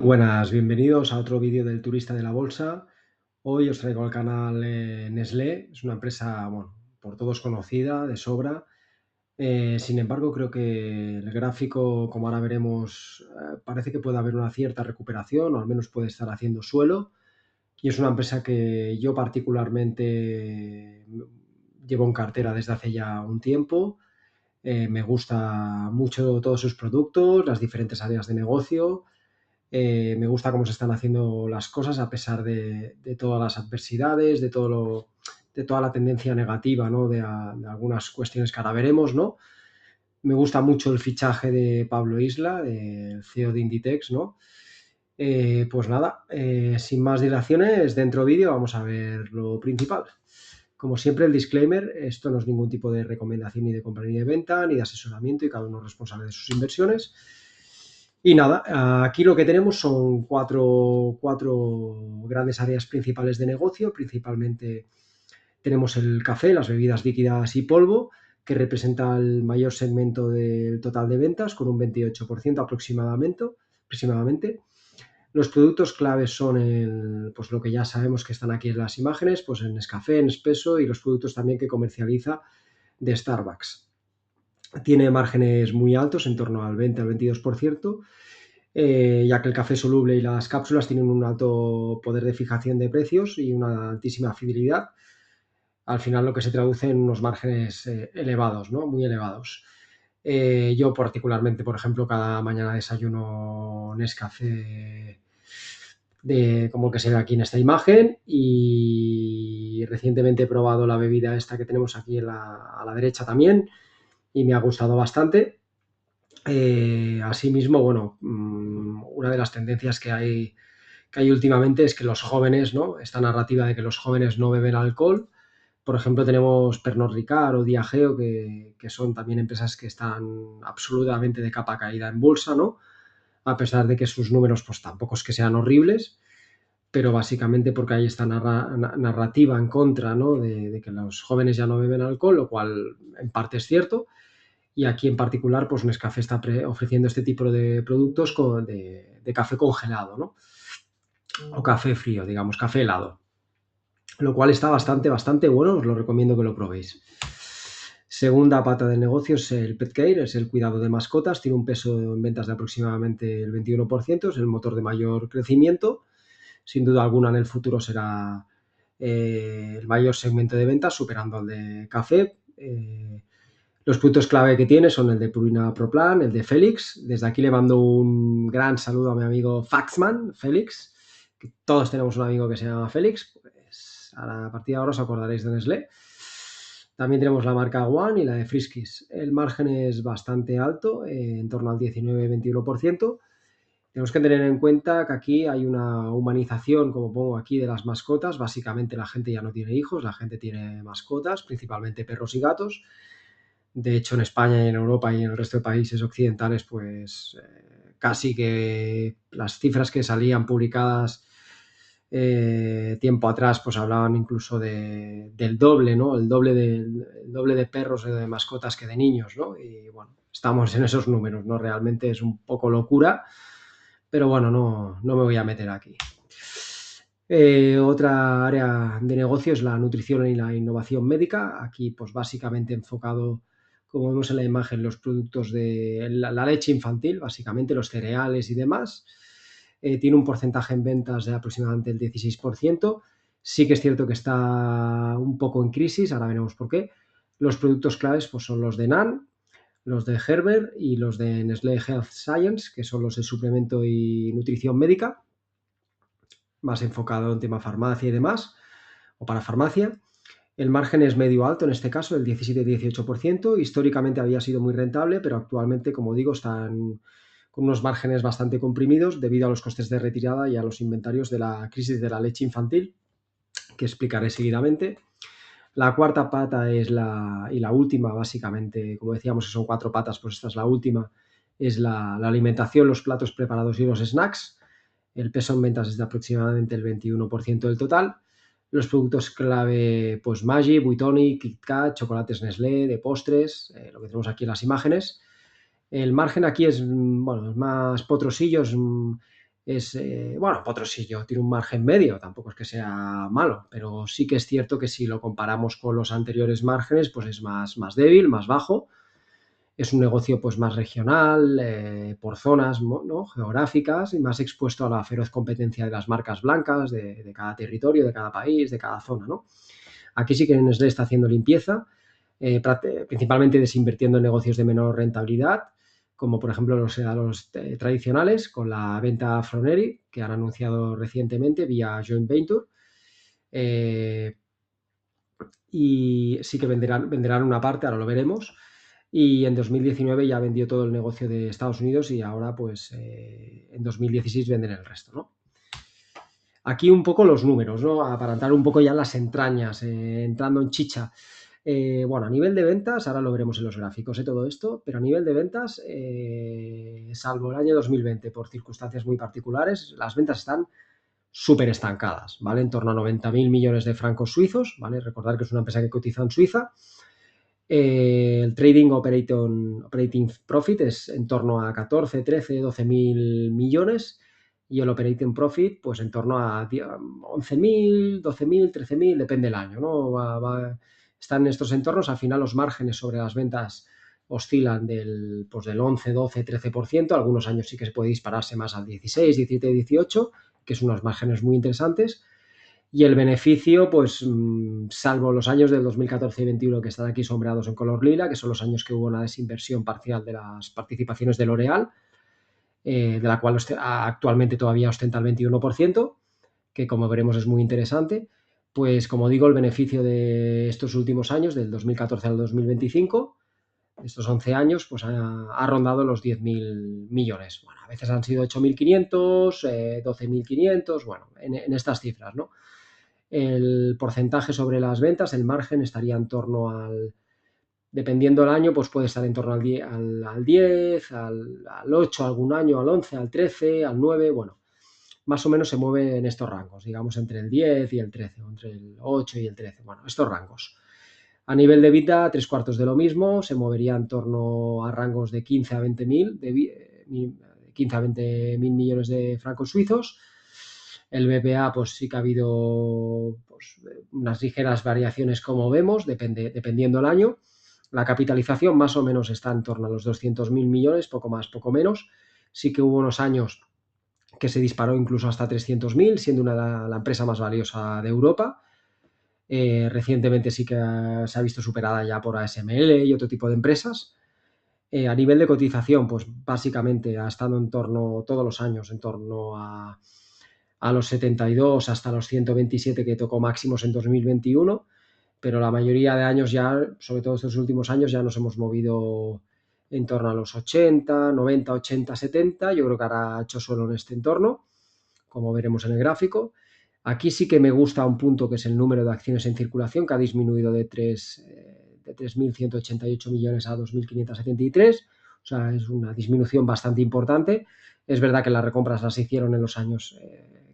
Buenas, bienvenidos a otro vídeo del Turista de la Bolsa. Hoy os traigo al canal Nestlé, es una empresa, bueno, por todos conocida, de sobra. Sin embargo, creo que el gráfico, como ahora veremos, parece que puede haber una cierta recuperación, o al menos puede estar haciendo suelo. Y es una empresa que yo particularmente llevo en cartera desde hace ya un tiempo. Me gusta mucho todos sus productos, las diferentes áreas de negocio. Me gusta cómo se están haciendo las cosas a pesar de todas las adversidades, de toda la tendencia negativa, ¿no? De algunas cuestiones que ahora veremos, ¿no? Me gusta mucho el fichaje de Pablo Isla, el CEO de Inditex, ¿no? Pues nada, sin más dilaciones, dentro vídeo vamos a ver lo principal. Como siempre, el disclaimer, esto no es ningún tipo de recomendación ni de compra ni de venta, ni de asesoramiento y cada uno es responsable de sus inversiones. Y nada, aquí lo que tenemos son cuatro grandes áreas principales de negocio. Principalmente tenemos el café, las bebidas líquidas y polvo, que representa el mayor segmento del total de ventas, con un 28% aproximadamente. Los productos claves son pues lo que ya sabemos que están aquí en las imágenes, pues en Nescafé, Nespresso y los productos también que comercializa de Starbucks. Tiene márgenes muy altos, en torno al 20 al 22%, ya que el café soluble y las cápsulas tienen un alto poder de fijación de precios y una altísima fidelidad. Al final lo que se traduce en unos márgenes elevados, ¿no? Muy elevados. Yo particularmente, por ejemplo, cada mañana desayuno Nescafé como el que se ve aquí en esta imagen, y recientemente he probado la bebida esta que tenemos aquí a la derecha también y me ha gustado bastante. Asimismo, bueno, una de las tendencias que hay últimamente es que los jóvenes, ¿no? Esta narrativa de que los jóvenes no beben alcohol. Por ejemplo, tenemos Pernod Ricard o Diageo, que son también empresas que están absolutamente de capa caída en bolsa, ¿no? A pesar de que sus números pues tampoco es que sean horribles, pero básicamente porque hay esta narrativa en contra, ¿no? De que los jóvenes ya no beben alcohol, lo cual en parte es cierto. Y aquí en particular, pues Nescafé está ofreciendo este tipo de productos de café congelado, ¿no? O café frío, digamos, café helado, lo cual está bastante bueno, os lo recomiendo que lo probéis. Segunda pata del negocio es el pet care, es el cuidado de mascotas, tiene un peso en ventas de aproximadamente el 21%, es el motor de mayor crecimiento, sin duda alguna en el futuro será el mayor segmento de ventas, superando al de café. Los puntos clave que tiene son el de Purina Pro Plan, el de Félix. Desde aquí le mando un gran saludo a mi amigo Faxman, Félix, que todos tenemos un amigo que se llama Félix. Pues a partir de ahora os acordaréis de Nestlé. También tenemos la marca One y la de Friskies. El margen es bastante alto, en torno al 19-21%. Tenemos que tener en cuenta que aquí hay una humanización, como pongo aquí, de las mascotas. Básicamente la gente ya no tiene hijos, la gente tiene mascotas, principalmente perros y gatos. De hecho, en España y en Europa y en el resto de países occidentales, pues casi que las cifras que salían publicadas tiempo atrás, pues hablaban incluso del doble, ¿no? El doble de perros o de mascotas que de niños, ¿no? Y bueno, estamos en esos números, ¿no? Realmente es un poco locura, pero bueno, no me voy a meter aquí. Otra área de negocio es la nutrición y la innovación médica. Aquí, pues básicamente enfocado, como vemos en la imagen, los productos de la leche infantil, básicamente los cereales y demás. Tiene un porcentaje en ventas de aproximadamente el 16%. Sí que es cierto que está un poco en crisis, ahora veremos por qué. Los productos claves pues, son los de NAN, los de Gerber y los de Nestlé Health Science, que son los de suplemento y nutrición médica, más enfocado en tema farmacia y demás, o para farmacia. El margen es medio alto en este caso, el 17-18%. Históricamente había sido muy rentable, pero actualmente, como digo, están con unos márgenes bastante comprimidos debido a los costes de retirada y a los inventarios de la crisis de la leche infantil, que explicaré seguidamente. La cuarta pata es y la última, básicamente, como decíamos que son cuatro patas, pues esta es la última, es la alimentación, los platos preparados y los snacks. El peso en ventas es de aproximadamente el 21% del total. Los productos clave, pues Maggi, Buitoni, KitKat, chocolates Nestlé, de postres, lo que tenemos aquí en las imágenes. El margen aquí es, bueno, es más potrosillo, bueno, Potrosillo tiene un margen medio, tampoco es que sea malo, pero sí que es cierto que si lo comparamos con los anteriores márgenes, pues es más débil, más bajo. Es un negocio pues más regional, por zonas, ¿no?, geográficas, y más expuesto a la feroz competencia de las marcas blancas de cada territorio, de cada país, de cada zona, ¿no? Aquí sí que Nestlé está haciendo limpieza, principalmente desinvirtiendo en negocios de menor rentabilidad, como por ejemplo los helados tradicionales, con la venta a Froneri, que han anunciado recientemente vía joint venture. Y sí que venderán una parte, ahora lo veremos. Y en 2019 ya vendió todo el negocio de Estados Unidos y ahora pues en 2016 venden el resto, ¿no? Aquí un poco los números, ¿no? Para entrar un poco ya en las entrañas, entrando en chicha. Bueno, a nivel de ventas, ahora lo veremos en los gráficos, todo esto, pero a nivel de ventas, salvo el año 2020, por circunstancias muy particulares, las ventas están súper estancadas, ¿vale? En torno a 90.000 millones de francos suizos, ¿vale? Recordar que es una empresa que cotiza en Suiza. El trading operating profit es en torno a 14, 13, 12.000 millones y el operating profit pues en torno a 11.000, 12.000, 13.000, depende del año, ¿no? Están en estos entornos. Al final los márgenes sobre las ventas oscilan del 11, 12, 13%. Algunos años sí que se puede dispararse más al 16, 17, 18, que son unos márgenes muy interesantes. Y el beneficio, pues salvo los años del 2014 y 2021 que están aquí sombreados en color lila, que son los años que hubo una desinversión parcial de las participaciones de L'Oréal, de la cual actualmente todavía ostenta el 21%, que como veremos es muy interesante. Pues como digo, el beneficio de estos últimos años, del 2014 al 2025, estos 11 años, pues ha rondado los 10.000 millones. Bueno, a veces han sido 8.500, 12.500, bueno, en estas cifras, ¿no? El porcentaje sobre las ventas, el margen, estaría en torno dependiendo del año, pues puede estar en torno al 10, al 8, algún año al 11, al 13, al 9, bueno, más o menos se mueve en estos rangos, digamos entre el 10 y el 13, o entre el 8 y el 13, bueno, estos rangos. A nivel de EBITDA, tres cuartos de lo mismo, se movería en torno a rangos de 15 a 20.000, 15 a 20.000 millones de francos suizos. El BPA, pues sí que ha habido pues, unas ligeras variaciones, como vemos, dependiendo del año. La capitalización más o menos está en torno a los 200.000 millones, poco más, poco menos. Sí que hubo unos años que se disparó incluso hasta 300.000, siendo la empresa más valiosa de Europa. Recientemente sí que se ha visto superada ya por ASML y otro tipo de empresas. A nivel de cotización, pues básicamente ha estado en torno, todos los años, en torno a los 72 hasta los 127 que tocó máximos en 2021, pero la mayoría de años ya, sobre todo estos últimos años, ya nos hemos movido en torno a los 80, 90, 80, 70. Yo creo que ahora ha hecho suelo en este entorno, como veremos en el gráfico. Aquí sí que me gusta un punto, que es el número de acciones en circulación, que ha disminuido de 3.188 millones a 2.573. O sea, es una disminución bastante importante. Es verdad que las recompras las hicieron en los años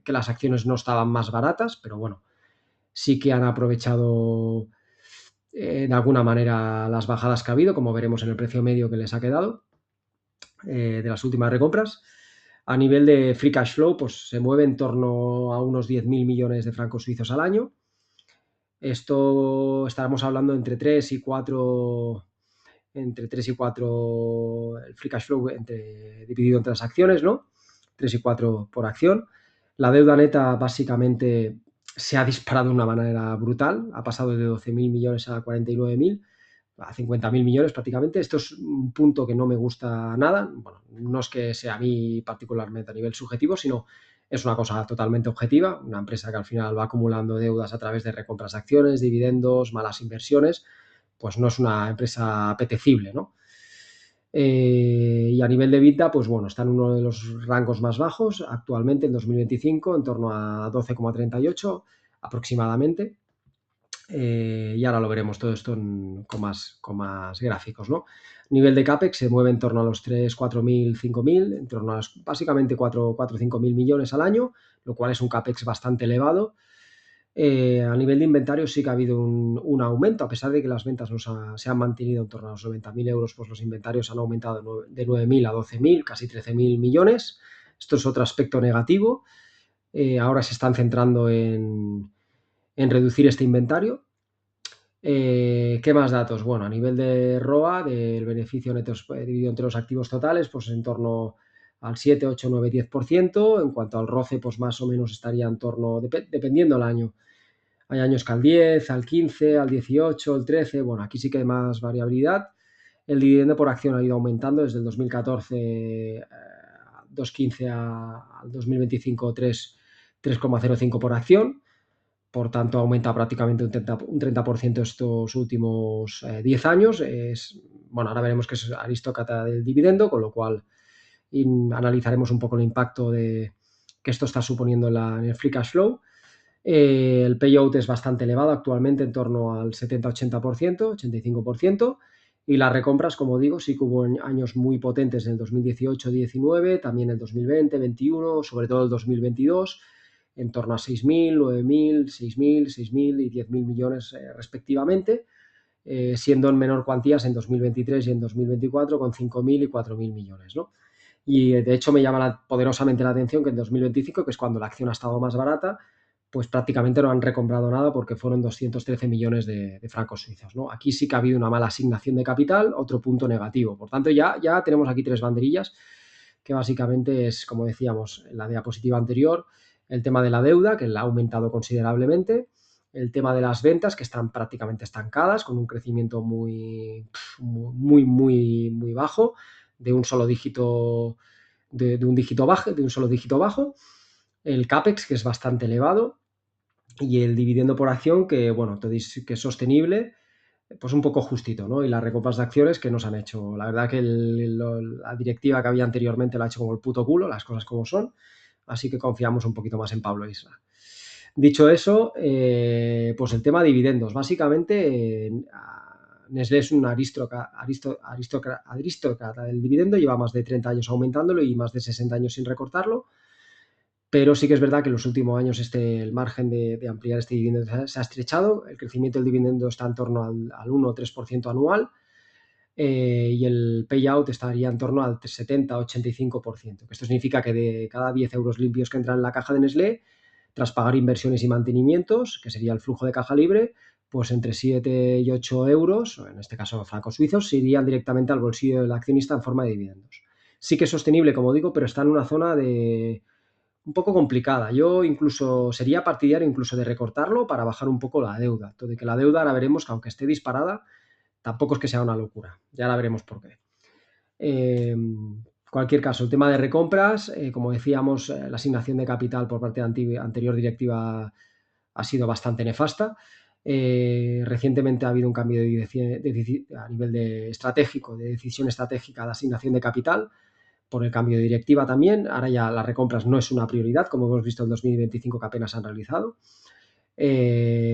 que las acciones no estaban más baratas, pero bueno, sí que han aprovechado de alguna manera las bajadas que ha habido, como veremos en el precio medio que les ha quedado de las últimas recompras. A nivel de free cash flow, pues se mueve en torno a unos 10.000 millones de francos suizos al año. Esto estaremos hablando entre 3 y 4, el free cash flow dividido entre las acciones, ¿no? 3 y 4 por acción. La deuda neta básicamente se ha disparado de una manera brutal, ha pasado de 12.000 millones a 49.000, a 50.000 millones prácticamente. Esto es un punto que no me gusta nada. Bueno, no es que sea a mí particularmente a nivel subjetivo, sino es una cosa totalmente objetiva. Una empresa que al final va acumulando deudas a través de recompras de acciones, dividendos, malas inversiones, pues no es una empresa apetecible, ¿no? Y a nivel de EBITDA, pues bueno, está en uno de los rangos más bajos actualmente en 2025, en torno a 12,38 aproximadamente. Y ahora lo veremos todo esto con más gráficos, ¿no? Nivel de CAPEX se mueve en torno a los 3, 4.000, 5.000, en torno a básicamente 4 o 5.000 millones al año, lo cual es un CAPEX bastante elevado. A nivel de inventario sí que ha habido un aumento, a pesar de que las ventas se han mantenido en torno a los 90.000 euros, pues los inventarios han aumentado de 9.000 a 12.000, casi 13.000 millones. Esto es otro aspecto negativo. Ahora se están centrando en reducir este inventario. ¿Qué más datos? Bueno, a nivel de ROA, del beneficio neto dividido entre los activos totales, pues en torno al 7, 8, 9, 10%. En cuanto al ROCE, pues más o menos estaría en torno, dependiendo del año. Hay años que al 10, al 15, al 18, al 13. Bueno, aquí sí que hay más variabilidad. El dividendo por acción ha ido aumentando desde el 2014, 2,15 al 2025, 3,05 por acción. Por tanto, aumenta prácticamente un 30% estos últimos 10 años. Bueno, ahora veremos que es aristócrata del dividendo, con lo cual analizaremos un poco el impacto que esto está suponiendo en el free cash flow. El payout es bastante elevado actualmente, en torno al 70-80%, 85%. Y las recompras, como digo, sí que hubo años muy potentes en el 2018-19, también el 2020-21, sobre todo el 2022, en torno a 6.000, 9.000, 6.000, 6.000 y 10.000 millones respectivamente, siendo en menor cuantías en 2023 y en 2024 con 5.000 y 4.000 millones, ¿no? Y de hecho me llama poderosamente la atención que en 2025, que es cuando la acción ha estado más barata, pues prácticamente no han recomprado nada porque fueron 213 millones de francos suizos, ¿no? Aquí sí que ha habido una mala asignación de capital, otro punto negativo. Por tanto, ya tenemos aquí tres banderillas, que básicamente es, como decíamos en la diapositiva anterior, el tema de la deuda, que la ha aumentado considerablemente, el tema de las ventas, que están prácticamente estancadas, con un crecimiento muy bajo, de un solo dígito, de un dígito bajo, de un solo dígito bajo, el CAPEX, que es bastante elevado, y el dividendo por acción, que bueno, que es sostenible, pues un poco justito, ¿no? Y las recompras de acciones que nos han hecho. La verdad que la directiva que había anteriormente la ha hecho como el puto culo, las cosas como son, así que confiamos un poquito más en Pablo Isla. Dicho eso, pues el tema de dividendos. Básicamente, Nestlé es un aristócrata del dividendo, lleva más de 30 años aumentándolo y más de 60 años sin recortarlo. Pero sí que es verdad que en los últimos años el margen de ampliar este dividendo se ha estrechado. El crecimiento del dividendo está en torno al 1 o 3% anual, y el payout estaría en torno al 70-85%. Esto significa que de cada 10 euros limpios que entran en la caja de Nestlé, tras pagar inversiones y mantenimientos, que sería el flujo de caja libre, pues entre 7 y 8 euros, o en este caso francos suizos, se irían directamente al bolsillo del accionista en forma de dividendos. Sí que es sostenible, como digo, pero está en una zona un poco complicada. Yo incluso sería partidario incluso de recortarlo para bajar un poco la deuda. Todo de que la deuda ahora veremos que aunque esté disparada, tampoco es que sea una locura. Ya la veremos por qué. Cualquier caso, el tema de recompras, como decíamos, la asignación de capital por parte de la anterior directiva ha sido bastante nefasta. Recientemente ha habido un cambio a nivel estratégico, de decisión estratégica de asignación de capital, por el cambio de directiva también. Ahora ya las recompras no es una prioridad, como hemos visto en 2025 que apenas han realizado.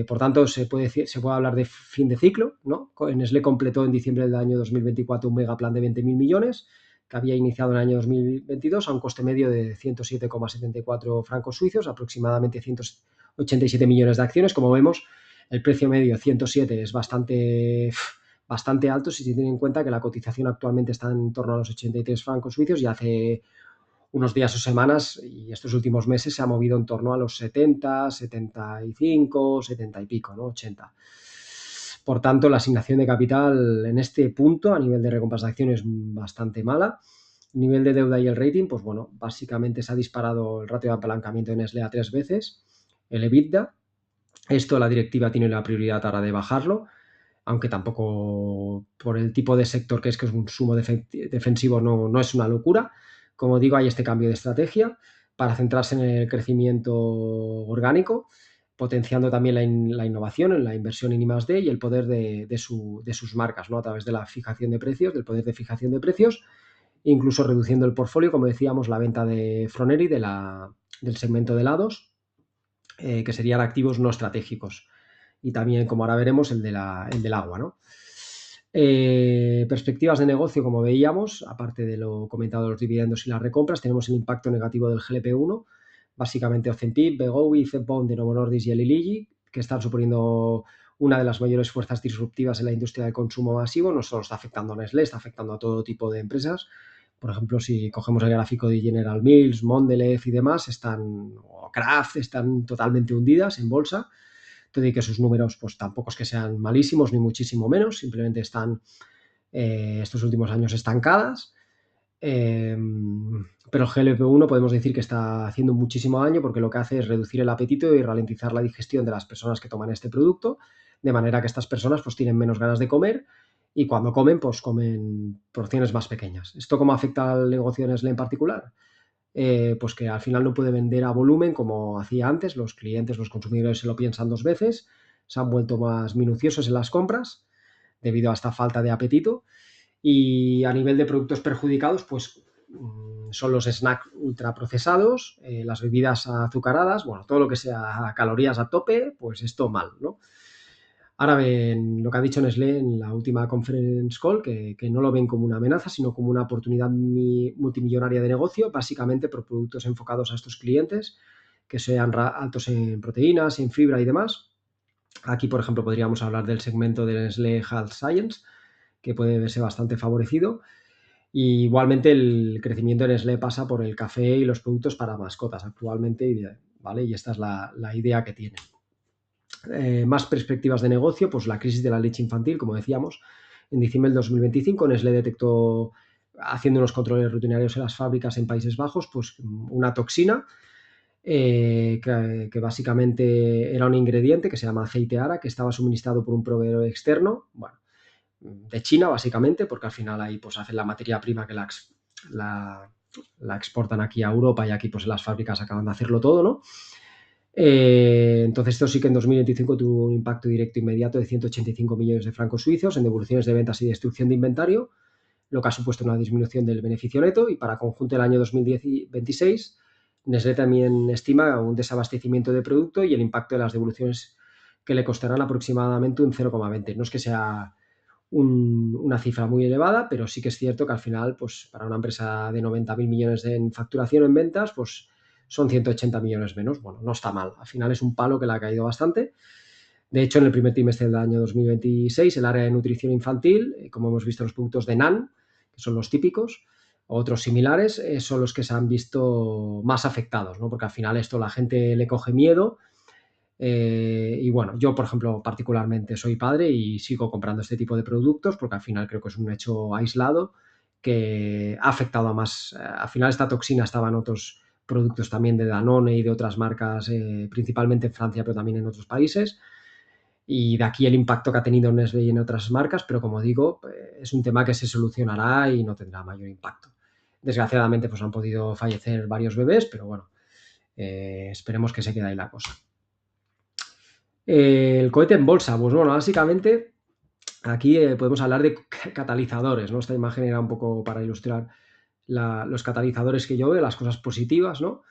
Por tanto, se puede hablar de fin de ciclo, ¿no? Nestlé completó en diciembre del año 2024 un megaplan de 20.000 millones que había iniciado en el año 2022 a un coste medio de 107,74 francos suizos, aproximadamente 187 millones de acciones. Como vemos, el precio medio 107 es bastante alto si se tiene en cuenta que la cotización actualmente está en torno a los 83 francos suizos y hace unos días o semanas y estos últimos meses se ha movido en torno a los 70, 75, 70 y pico, ¿no? 80. Por tanto, la asignación de capital en este punto a nivel de recompras de acciones es bastante mala. Nivel de deuda y el rating, pues bueno, básicamente se ha disparado el ratio de apalancamiento de Nestlé a 3 veces, el EBITDA. Esto la directiva tiene la prioridad ahora de bajarlo, aunque tampoco por el tipo de sector que es un sumo defensivo no es una locura. Como digo, hay este cambio de estrategia para centrarse en el crecimiento orgánico, potenciando también la innovación, en la inversión en I+D y el poder de sus marcas, ¿no? A través de la fijación de precios, del poder de fijación de precios, incluso reduciendo el portfolio, como decíamos, la venta de Froneri del segmento de helados, que serían activos no estratégicos. Y también, como ahora veremos, el del agua, ¿no? Perspectivas de negocio, como veíamos, aparte de lo comentado de los dividendos y las recompras, tenemos el impacto negativo del GLP-1, básicamente Ozempic, Wegovy, Zepbound de Novo Nordisk y Eli Lilly, que están suponiendo una de las mayores fuerzas disruptivas en la industria del consumo masivo. No solo está afectando a Nestlé, está afectando a todo tipo de empresas, Por ejemplo, si cogemos el gráfico de General Mills, Mondelez y demás, o Kraft, están totalmente hundidas en bolsa. Te digo que sus números pues tampoco es que sean malísimos, ni muchísimo menos, simplemente están estos últimos años estancadas. Pero el GLP-1 podemos decir que está haciendo muchísimo daño porque lo que hace es reducir el apetito y ralentizar la digestión de las personas que toman este producto, de manera que estas personas pues tienen menos ganas de comer y cuando comen pues comen porciones más pequeñas. ¿Esto cómo afecta al negocio de Nestlé en particular? Pues que al final no puede vender a volumen como hacía antes, los clientes, los consumidores se lo piensan dos veces, se han vuelto más minuciosos en las compras debido a esta falta de apetito y a nivel de productos perjudicados, pues son los snacks ultraprocesados, las bebidas azucaradas, bueno, todo lo que sea calorías a tope, pues esto mal, ¿no? Ahora ven lo que ha dicho Nestlé en la última conference call, que no lo ven como una amenaza, sino como una oportunidad multimillonaria de negocio, básicamente por productos enfocados a estos clientes, que sean altos en proteínas, en fibra y demás. Aquí, por ejemplo, podríamos hablar del segmento de Nestlé Health Science, que puede verse bastante favorecido. Y igualmente el crecimiento de Nestlé pasa por el café y los productos para mascotas actualmente, ¿vale? Y esta es la idea que tiene. Más perspectivas de negocio, pues la crisis de la leche infantil, como decíamos, en diciembre del 2025 Nestlé detectó, haciendo unos controles rutinarios en las fábricas en Países Bajos, pues una toxina que básicamente era un ingrediente que se llama aceite ARA, que estaba suministrado por un proveedor externo, bueno, de China básicamente, porque al final ahí pues hacen la materia prima que la, la exportan aquí a Europa y aquí pues en las fábricas acaban de hacerlo todo, ¿no? Entonces esto sí que en 2025 tuvo un impacto directo inmediato de 185 millones de francos suizos en devoluciones de ventas y destrucción de inventario, lo que ha supuesto una disminución del beneficio neto y para conjunto del año 2026 Nestlé también estima un desabastecimiento de producto y el impacto de las devoluciones que le costarán aproximadamente un 0,20. No es que sea una cifra muy elevada, pero sí que es cierto que al final, pues para una empresa de 90.000 millones en facturación en ventas, pues son 180 millones menos. Bueno, no está mal. Al final es un palo que le ha caído bastante. De hecho, en el primer trimestre del año 2026, el área de nutrición infantil, como hemos visto los productos de NAN, que son los típicos, o otros similares, son los que se han visto más afectados, ¿no? Porque al final esto la gente le coge miedo y bueno, yo, por ejemplo, particularmente soy padre y sigo comprando este tipo de productos porque al final creo que es un hecho aislado que ha afectado a más. Al final esta toxina estaba en otros productos también de Danone y de otras marcas, principalmente en Francia, pero también en otros países. Y de aquí el impacto que ha tenido en Nestlé y en otras marcas, pero como digo, es un tema que se solucionará y no tendrá mayor impacto. Desgraciadamente, pues han podido fallecer varios bebés, pero bueno, esperemos que se quede ahí la cosa. El cohete en bolsa, pues bueno, básicamente aquí podemos hablar de catalizadores, ¿no? Esta imagen era un poco para ilustrar los catalizadores que yo veo, las cosas positivas, ¿no?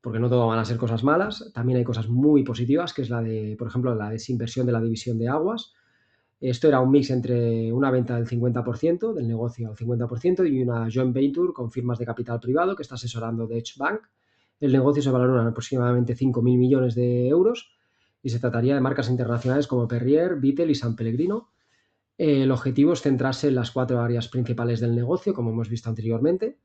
Porque no todo van a ser cosas malas, también hay cosas muy positivas, que es por ejemplo, la desinversión de la división de aguas. Esto era un mix entre una venta del 50% del negocio al 50% y una joint venture con firmas de capital privado que está asesorando Deutsche Bank. El negocio se valora en aproximadamente 5.000 millones de euros y se trataría de marcas internacionales como Perrier, Vittel y San Pellegrino. El objetivo es centrarse en las cuatro áreas principales del negocio, como hemos visto anteriormente.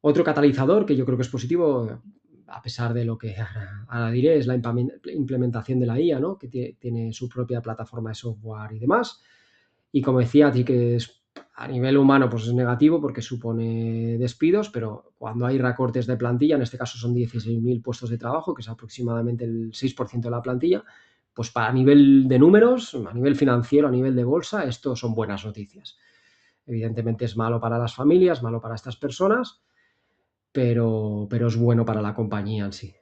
Otro catalizador que yo creo que es positivo, a pesar de lo que ahora diré, es la implementación de la IA, ¿no? Que tiene su propia plataforma de software y demás. Y como decía, sí que a nivel humano pues es negativo porque supone despidos, pero cuando hay recortes de plantilla, en este caso son 16.000 puestos de trabajo, que es aproximadamente el 6% de la plantilla, pues para nivel de números, a nivel financiero, a nivel de bolsa, esto son buenas noticias. Evidentemente es malo para las familias, malo para estas personas, pero es bueno para la compañía en sí.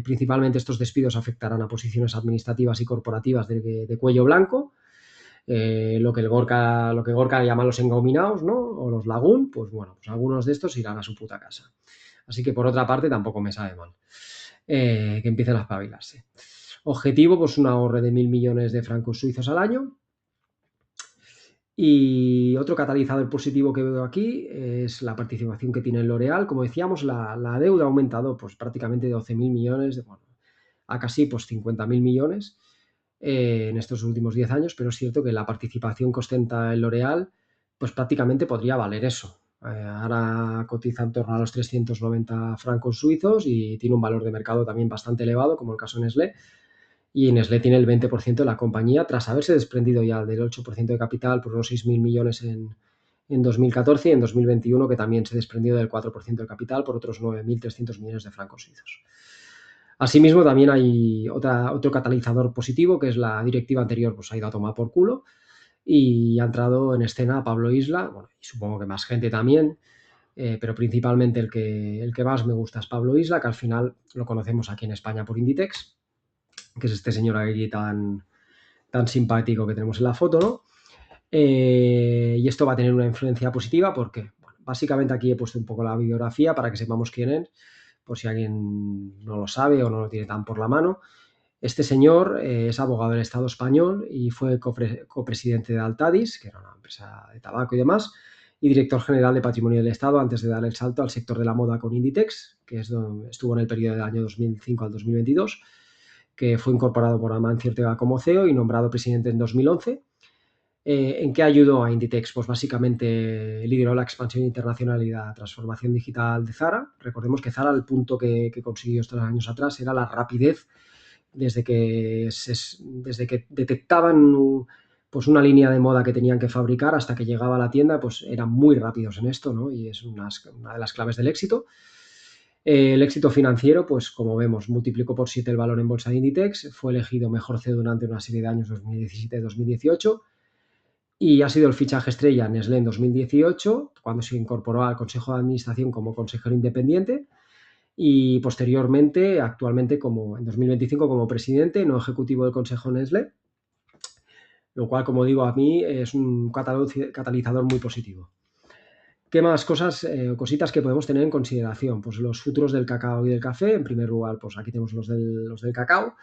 Principalmente estos despidos afectarán a posiciones administrativas y corporativas de cuello blanco, lo que Gorka llama los engominados, ¿no? O los lagún, pues bueno, pues algunos de estos irán a su puta casa. Así que por otra parte tampoco me sabe mal que empiecen a espabilarse. Objetivo, pues un ahorro de 1.000 millones de francos suizos al año. Y otro catalizador positivo que veo aquí es la participación que tiene L'Oréal. Como decíamos, la deuda ha aumentado pues, prácticamente de 12.000 millones bueno, a casi pues, 50.000 millones en estos últimos 10 años, pero es cierto que la participación que ostenta el L'Oréal pues prácticamente podría valer eso. Ahora cotiza en torno a los 390 francos suizos y tiene un valor de mercado también bastante elevado, como el caso de Nestlé. Y Nestlé tiene el 20% de la compañía tras haberse desprendido ya del 8% de capital por unos 6.000 millones en 2014 y en 2021 que también se desprendió del 4% del capital por otros 9.300 millones de francos suizos. Asimismo, también hay otro catalizador positivo, que es la directiva anterior, pues ha ido a tomar por culo y ha entrado en escena Pablo Isla, bueno, y supongo que más gente también, pero principalmente el que más me gusta es Pablo Isla, que al final lo conocemos aquí en España por Inditex, que es este señor aquí tan simpático que tenemos en la foto, ¿no? Y esto va a tener una influencia positiva porque, bueno, básicamente aquí he puesto un poco la biografía para que sepamos quién es, por si alguien no lo sabe o no lo tiene tan por la mano. Este señor es abogado del Estado español y fue copresidente de Altadis, que era una empresa de tabaco y demás, y director general de Patrimonio del Estado antes de dar el salto al sector de la moda con Inditex, que es donde estuvo en el periodo del año 2005 al 2022, que fue incorporado por Amancio Ortega como CEO y nombrado presidente en 2011. ¿En qué ayudó a Inditex? Pues básicamente lideró la expansión internacional y la transformación digital de Zara. Recordemos que Zara, el punto que consiguió estos años atrás, era la rapidez desde que detectaban pues una línea de moda que tenían que fabricar hasta que llegaba a la tienda, pues eran muy rápidos en esto, ¿no? Y es una de las claves del éxito. El éxito financiero, pues como vemos, multiplicó por 7 el valor en bolsa de Inditex, fue elegido mejor CEO durante una serie de años 2017-2018 y ha sido el fichaje estrella en Nestlé en 2018, cuando se incorporó al Consejo de Administración como consejero independiente y posteriormente, actualmente como en 2025 como presidente no ejecutivo del Consejo Nestlé, lo cual, como digo, a mí es un catalizador muy positivo. ¿Qué más cosas o cositas que podemos tener en consideración? Pues los futuros del cacao y del café. En primer lugar, pues aquí tenemos los del cacao.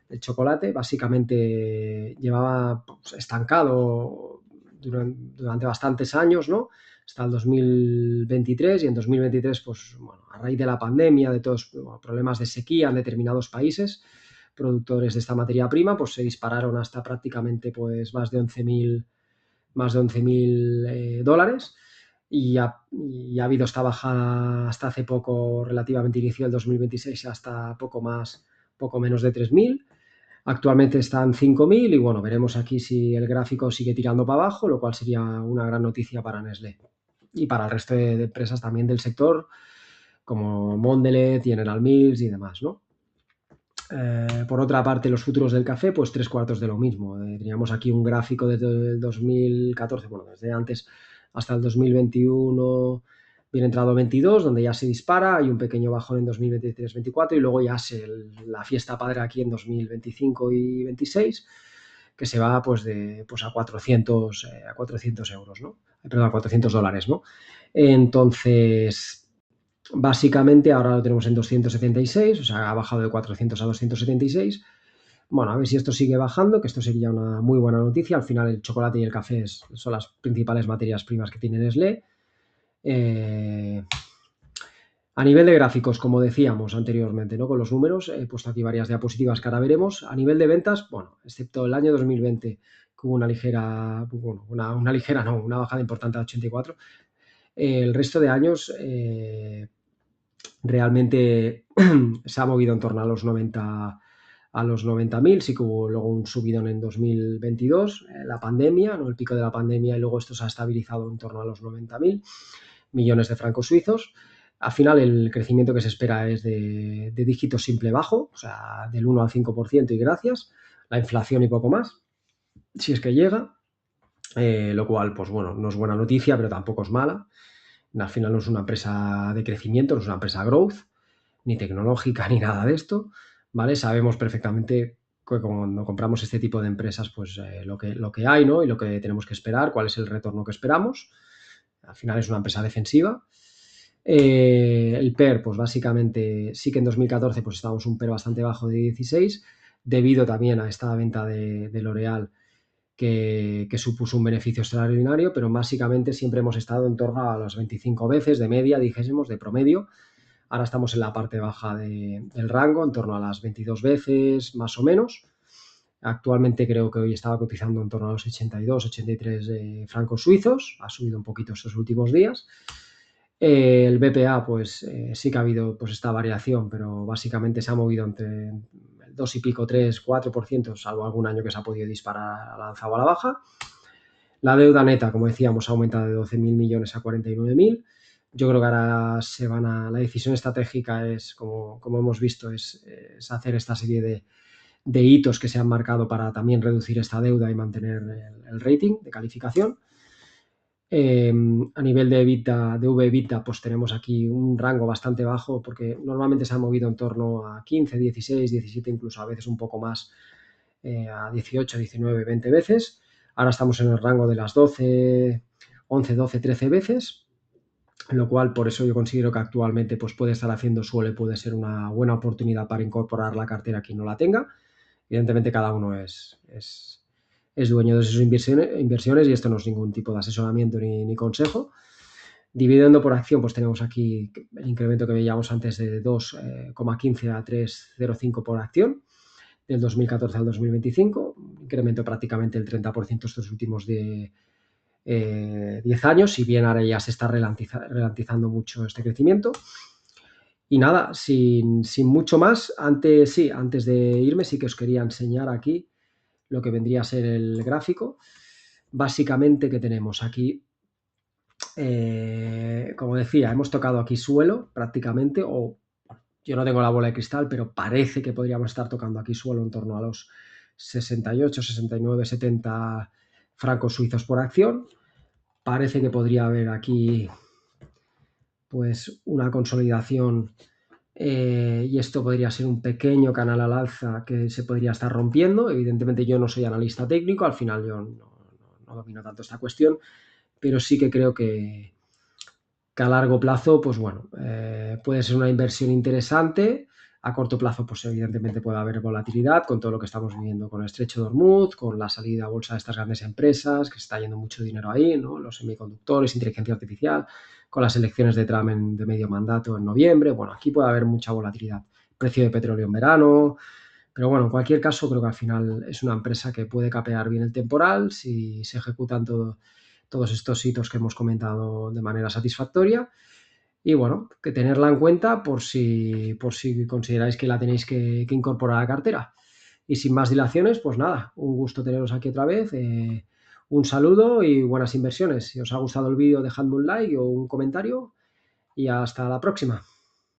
El chocolate básicamente llevaba pues, estancado durante bastantes años, ¿no? Hasta el 2023 y en 2023, pues bueno, a raíz de la pandemia, de todos los problemas de sequía en determinados países productores de esta materia prima, pues se dispararon hasta prácticamente pues más de 11.000 dólares y ha habido esta bajada hasta hace poco, relativamente inicio del 2026, hasta poco menos de 3.000. Actualmente están 5.000 y bueno, veremos aquí si el gráfico sigue tirando para abajo, lo cual sería una gran noticia para Nestlé y para el resto de empresas también del sector, como Mondelez, General Mills y demás, ¿no? Por otra parte, los futuros del café, pues tres cuartos de lo mismo. Teníamos aquí un gráfico desde el 2014, bueno, desde antes hasta el 2021, bien entrado 22, donde ya se dispara, hay un pequeño bajón en 2023-24 y luego ya la fiesta padre aquí en 2025 y 26, que se va pues a 400 euros, ¿no? Perdón, a 400 dólares, ¿no? Entonces, básicamente ahora lo tenemos en 276, o sea, ha bajado de 400 a 276. Bueno, a ver si esto sigue bajando, que esto sería una muy buena noticia. Al final el chocolate y el café son las principales materias primas que tiene Nestlé. Eh, a nivel de gráficos, como decíamos anteriormente, ¿no? Con los números, he puesto aquí varias diapositivas que ahora veremos. A nivel de ventas, bueno, excepto el año 2020, que hubo una ligera, bueno, una ligera, no, una bajada importante de 84. El resto de años realmente se ha movido en torno a los 90.000. Sí que hubo luego un subidón en 2022, la pandemia, ¿no? El pico de la pandemia, y luego esto se ha estabilizado en torno a los 90.000 millones de francos suizos. Al final el crecimiento que se espera es de dígito simple bajo, o sea, del 1 al 5% y gracias, la inflación y poco más, si es que llega, lo cual, pues bueno, no es buena noticia, pero tampoco es mala. Al final no es una empresa de crecimiento, no es una empresa growth, ni tecnológica, ni nada de esto, ¿vale? Sabemos perfectamente que cuando compramos este tipo de empresas, pues lo que hay, ¿no? Y lo que tenemos que esperar, cuál es el retorno que esperamos. Al final es una empresa defensiva. El PER, pues básicamente sí que en 2014 pues estábamos un PER bastante bajo de 16, debido también a esta venta de L'Oréal que supuso un beneficio extraordinario, pero básicamente siempre hemos estado en torno a las 25 veces de media, dijésemos, de promedio. Ahora estamos en la parte baja del rango, en torno a las 22 veces más o menos. Actualmente creo que hoy estaba cotizando en torno a los 82, 83 francos suizos. Ha subido un poquito estos últimos días. El BPA, pues sí que ha habido pues esta variación, pero básicamente se ha movido entre el 2 y pico, 3, 4%, salvo algún año que se ha podido disparar a la alza o a la baja. La deuda neta, como decíamos, ha aumentado de 12.000 millones a 49.000. Yo creo que ahora la decisión estratégica es, como hemos visto, es hacer esta serie de hitos que se han marcado para también reducir esta deuda y mantener el rating de calificación. A nivel de EBITDA, de V/EBITDA, pues tenemos aquí un rango bastante bajo porque normalmente se ha movido en torno a 15, 16, 17, incluso a veces un poco más, a 18, 19, 20 veces. Ahora estamos en el rango de las 12, 11, 12, 13 veces, lo cual por eso yo considero que actualmente pues puede estar haciendo suelo y puede ser una buena oportunidad para incorporar la cartera a quien no la tenga. Evidentemente cada uno es dueño de sus inversiones y esto no es ningún tipo de asesoramiento ni consejo. Dividendo por acción, pues tenemos aquí el incremento que veíamos antes de 2,15 a 3,05 por acción, del 2014 al 2025, incremento prácticamente el 30% estos últimos 10 años, si bien ahora ya se está ralentizando mucho este crecimiento. Y nada, sin mucho más, antes de irme sí que os quería enseñar aquí lo que vendría a ser el gráfico. Básicamente, ¿qué tenemos aquí? Como decía, hemos tocado aquí suelo prácticamente, o yo no tengo la bola de cristal, pero parece que podríamos estar tocando aquí suelo en torno a los 68, 69, 70 francos suizos por acción. Parece que podría haber aquí pues una consolidación, y esto podría ser un pequeño canal al alza que se podría estar rompiendo. Evidentemente yo no soy analista técnico, al final yo no domino tanto esta cuestión, pero sí que creo que a largo plazo, pues bueno, puede ser una inversión interesante. A corto plazo, pues evidentemente puede haber volatilidad con todo lo que estamos viviendo con el estrecho de Hormuz, con la salida a bolsa de estas grandes empresas, que se está yendo mucho dinero ahí, ¿no? Los semiconductores, inteligencia artificial, con las elecciones de Trump de medio mandato en noviembre. Bueno, aquí puede haber mucha volatilidad. Precio de petróleo en verano. Pero bueno, en cualquier caso, creo que al final es una empresa que puede capear bien el temporal si se ejecutan todos estos hitos que hemos comentado de manera satisfactoria. Y bueno, que tenerla en cuenta por si consideráis que la tenéis que incorporar a la cartera. Y sin más dilaciones, pues nada, un gusto teneros aquí otra vez. Un saludo y buenas inversiones. Si os ha gustado el vídeo, dejadme un like o un comentario y hasta la próxima.